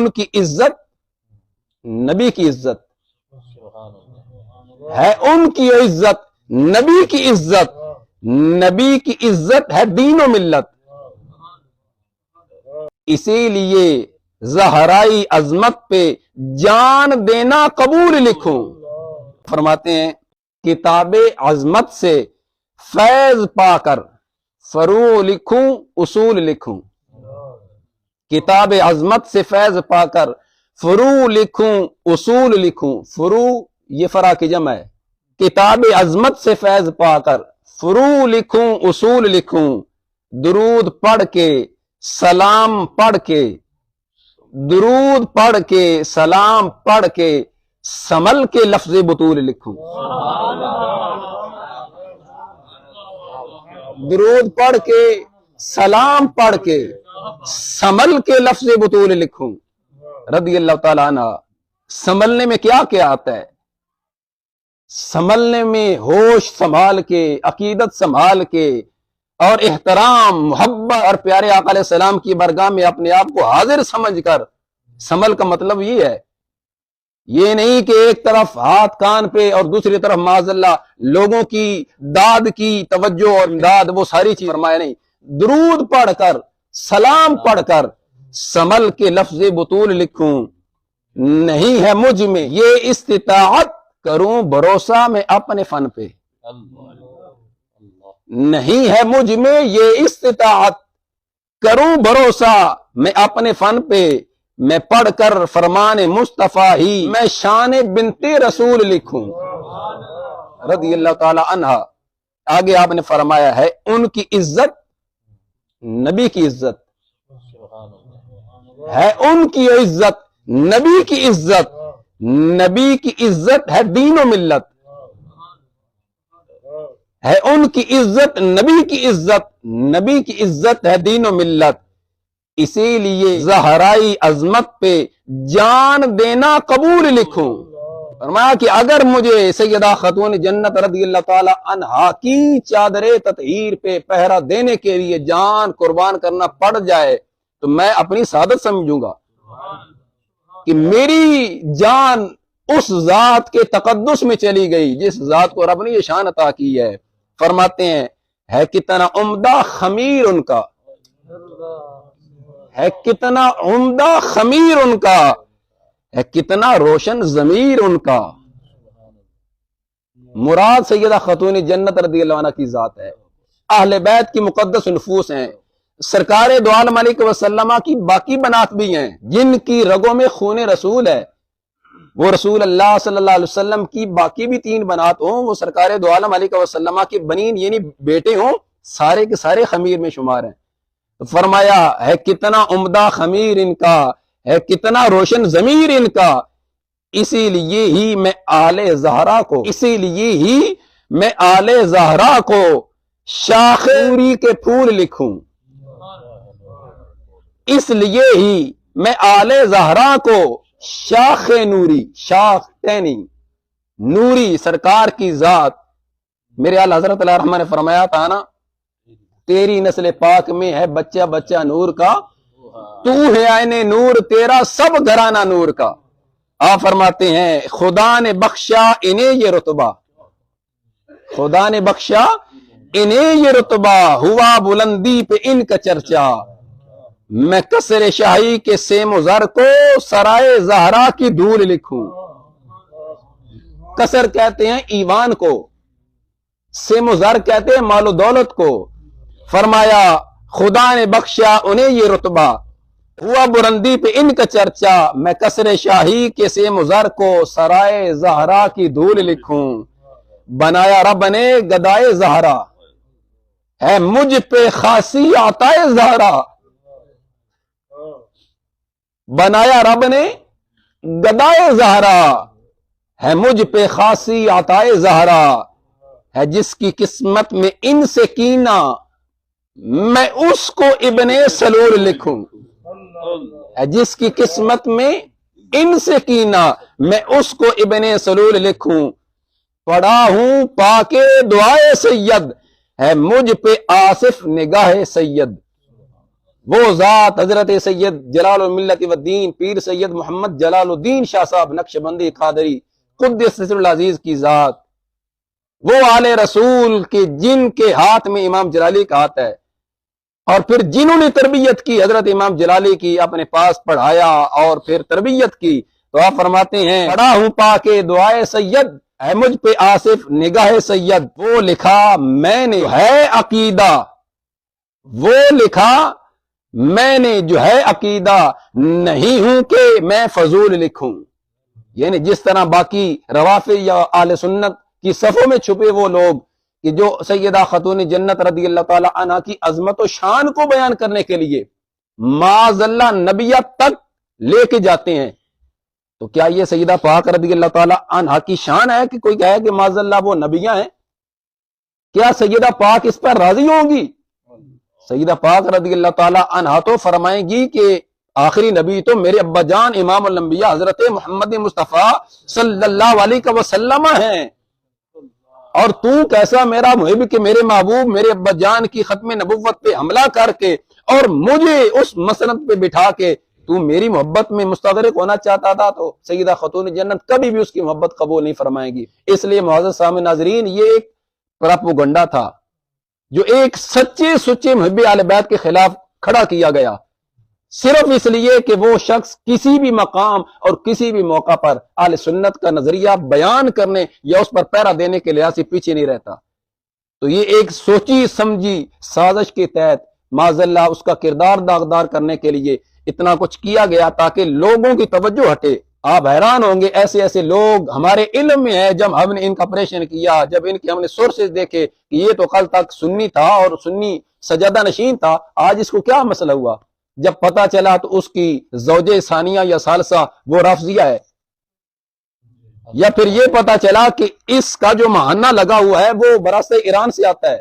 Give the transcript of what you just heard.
ان کی عزت نبی کی عزت ہے، ان کی عزت نبی کی عزت، نبی کی عزت ہے دین و ملت، اسی لیے زہرائی عظمت پہ جان دینا قبول لکھوں۔ فرماتے ہیں کتاب عظمت سے فیض پا کر فروع لکھوں اصول لکھوں، کتاب عظمت سے فیض پا کر فروع لکھوں اصول لکھوں، فروع یہ فرع کی جمع ہے، کتاب عظمت سے فیض پا کر فروع لکھوں اصول لکھوں، درود پڑھ کے سلام پڑھ کے، درود پڑھ کے سلام پڑھ کے سمل کے لفظ بطول لکھوں، درود پڑھ کے سلام پڑھ کے سمل کے لفظ بطول لکھوں۔ رضی اللہ تعالیٰ عنہ، سنبھلنے میں کیا کیا آتا ہے؟ سنبھلنے میں ہوش سنبھال کے، عقیدت سنبھال کے، اور احترام محبت اور پیارے آقا علیہ السلام کی بارگاہ میں اپنے آپ کو حاضر سمجھ کر، سنبھل کا مطلب یہ ہے، یہ نہیں کہ ایک طرف ہاتھ کان پہ اور دوسری طرف معاذ اللہ لوگوں کی داد کی توجہ اور امداد، وہ ساری چیز فرمایا نہیں، درود پڑھ کر سلام پڑھ کر سمل کے لفظ بطول لکھوں، نہیں ہے مجھ میں یہ استطاعت کروں بھروسہ میں اپنے فن پہ، نہیں ہے مجھ میں یہ استطاعت کروں بھروسہ میں اپنے فن پہ، میں پڑھ کر فرمان مصطفیٰ ہی میں شان بنت رسول لکھوں۔ رضی اللہ تعالی عنہ، آگے آپ نے فرمایا ہے ان کی عزت نبی کی عزت ہے، ان کی عزت نبی کی عزت، نبی کی عزت ہے دین و ملت، ہے ان کی عزت نبی کی عزت، نبی کی عزت ہے دین و ملت، اسی لیے زہرائی عظمت پہ جان دینا قبول لکھوں۔ فرمایا کہ اگر مجھے سیدہ خاتون جنت رضی اللہ تعالی عنہا کی چادر تطہیر پہ پہرا دینے کے لیے جان قربان کرنا پڑ جائے تو میں اپنی سعادت سمجھوں گا کہ میری جان اس ذات کے تقدس میں چلی گئی جس ذات کو رب نے یہ شان عطا کی ہے۔ فرماتے ہیں ہے کتنا عمدہ خمیر ان کا، ہے کتنا عمدہ خمیر ان کا، ہے کتنا روشن ضمیر ان کا۔ مراد سیدہ خاتون جنت رضی اللہ عنہ کی ذات ہے، اہل بیت کی مقدس نفوس ہیں، سرکار دو عالم علیہ وسلم کی باقی بنات بھی ہیں جن کی رگوں میں خون رسول ہے، وہ رسول اللہ صلی اللہ علیہ وسلم کی باقی بھی 3 بنات ہوں، وہ سرکار دو عالم علیہ وسلم کے بنین یعنی بیٹے ہوں، سارے کے سارے خمیر میں شمار ہیں۔ تو فرمایا ہے کتنا عمدہ خمیر ان کا، ہے کتنا روشن ضمیر ان کا، اسی لیے ہی میں آل زہرا کو، اسی لیے ہی میں آل زہرا کو شاخ نوری کے پھول لکھوں، اس لیے ہی میں آل زہرا کو شاخ نوری، شاخ ٹہنی نوری سرکار کی ذات، میرے اعلی حضرت علیہ الرحمہ نے فرمایا تھا نا، تیری نسل پاک میں ہے بچہ بچہ نور کا، تو ہے عین نور تیرا سب گھرانہ نور کا۔ آپ فرماتے ہیں خدا نے بخشا انہیں یہ رتبہ، خدا نے بخشا انہیں یہ رتبہ، ہوا بلندی پہ ان کا چرچا، میں کسر شاہی کے سیم و زر کو سرائے زہرا کی دھول لکھوں۔ کسر کہتے ہیں ایوان کو، سیم و زر کہتے ہیں مال و دولت کو۔ فرمایا خدا نے بخشا انہیں یہ رتبہ، ہوا بلندی پہ ان کا چرچا، میں کسر شاہی کے سیم و زر کو سرائے زہرا کی دھول لکھوں۔ بنایا رب نے گدائے زہرا، ہے مجھ پہ خاصی عطائے زہرا، بنایا رب نے گدائے زہرا، ہے مجھ پہ خاصی عطائے زہرا، ہے جس کی قسمت میں ان سے کینہ میں اس کو ابن سلول لکھوں، ہے جس کی قسمت میں ان سے کینہ میں اس کو ابن سلول لکھوں۔ پڑھا ہوں پاکے دعائے سید، ہے مجھ پہ آصف نگاہ سید، وہ ذات حضرت سید جلال الملت والدین پیر سید محمد جلال الدین شاہ صاحب نقشبندی قادری قدس سر العزیز کی ذات، وہ آل رسول کے جن کے ہاتھ میں امام جلالی کا ہاتھ ہے، اور پھر جنہوں نے تربیت کی حضرت امام جلالی کی، اپنے پاس پڑھایا اور پھر تربیت کی، تو آپ فرماتے ہیں پڑھا ہوں پا کے دعائے سید اے مجھ پہ آصف نگاہ سید، وہ لکھا میں نے ہے عقیدہ، وہ لکھا میں نے جو ہے عقیدہ، نہیں ہوں کہ میں فضول لکھوں۔ یعنی جس طرح باقی روافض یا اہل سنت کی صفوں میں چھپے وہ لوگ کہ جو سیدہ خاتون جنت رضی اللہ تعالی عنہ کی عظمت و شان کو بیان کرنے کے لیے معاذ اللہ نبیت تک لے کے جاتے ہیں، تو کیا یہ سیدہ پاک رضی اللہ تعالی عنہ کی شان ہے کہ کوئی کہے کہ معاذ اللہ وہ نبیاں ہیں؟ کیا سیدہ پاک اس پر راضی ہوں گی؟ سیدہ پاک رضی اللہ تعالی عنہ تو فرمائیں گی کہ آخری نبی تو میرے ابا جان امام الانبیاء حضرت محمد مصطفیٰ صلی اللہ علیہ وسلم ہیں، اور تو کیسا میرا محب کہ میرے محبوب میرے ابا جان کی ختم نبوت پہ حملہ کر کے اور مجھے اس مسند پہ بٹھا کے تو میری محبت میں مستغرق ہونا چاہتا تھا، تو سیدہ خاتون جنت کبھی بھی اس کی محبت قبول نہیں فرمائے گی۔ اس لیے معزز سامعین ناظرین، یہ ایک پراپوگنڈا تھا جو ایک سچے سچے محب اہل بیت کے خلاف کھڑا کیا گیا، صرف اس لیے کہ وہ شخص کسی بھی مقام اور کسی بھی موقع پر اہل سنت کا نظریہ بیان کرنے یا اس پر پیرا دینے کے لحاظ سے پیچھے نہیں رہتا۔ تو یہ ایک سوچی سمجھی سازش کے تحت معاذ اللہ اس کا کردار داغدار کرنے کے لیے اتنا کچھ کیا گیا تاکہ لوگوں کی توجہ ہٹے۔ آپ حیران ہوں گے ایسے ایسے لوگ ہمارے علم میں ہیں، جب ہم نے ان کا آپریشن کیا، جب ان کے ہم نے سورسز دیکھے کہ یہ تو کل تک سنی تھا اور سنی سجادہ نشین تھا، آج اس کو کیا مسئلہ ہوا؟ جب پتہ چلا تو اس کی زوجہ ثانیہ یا ثالثہ وہ رافضیہ ہے، یا پھر یہ پتہ چلا کہ اس کا جو مہانہ لگا ہوا ہے وہ براست ایران سے آتا ہے۔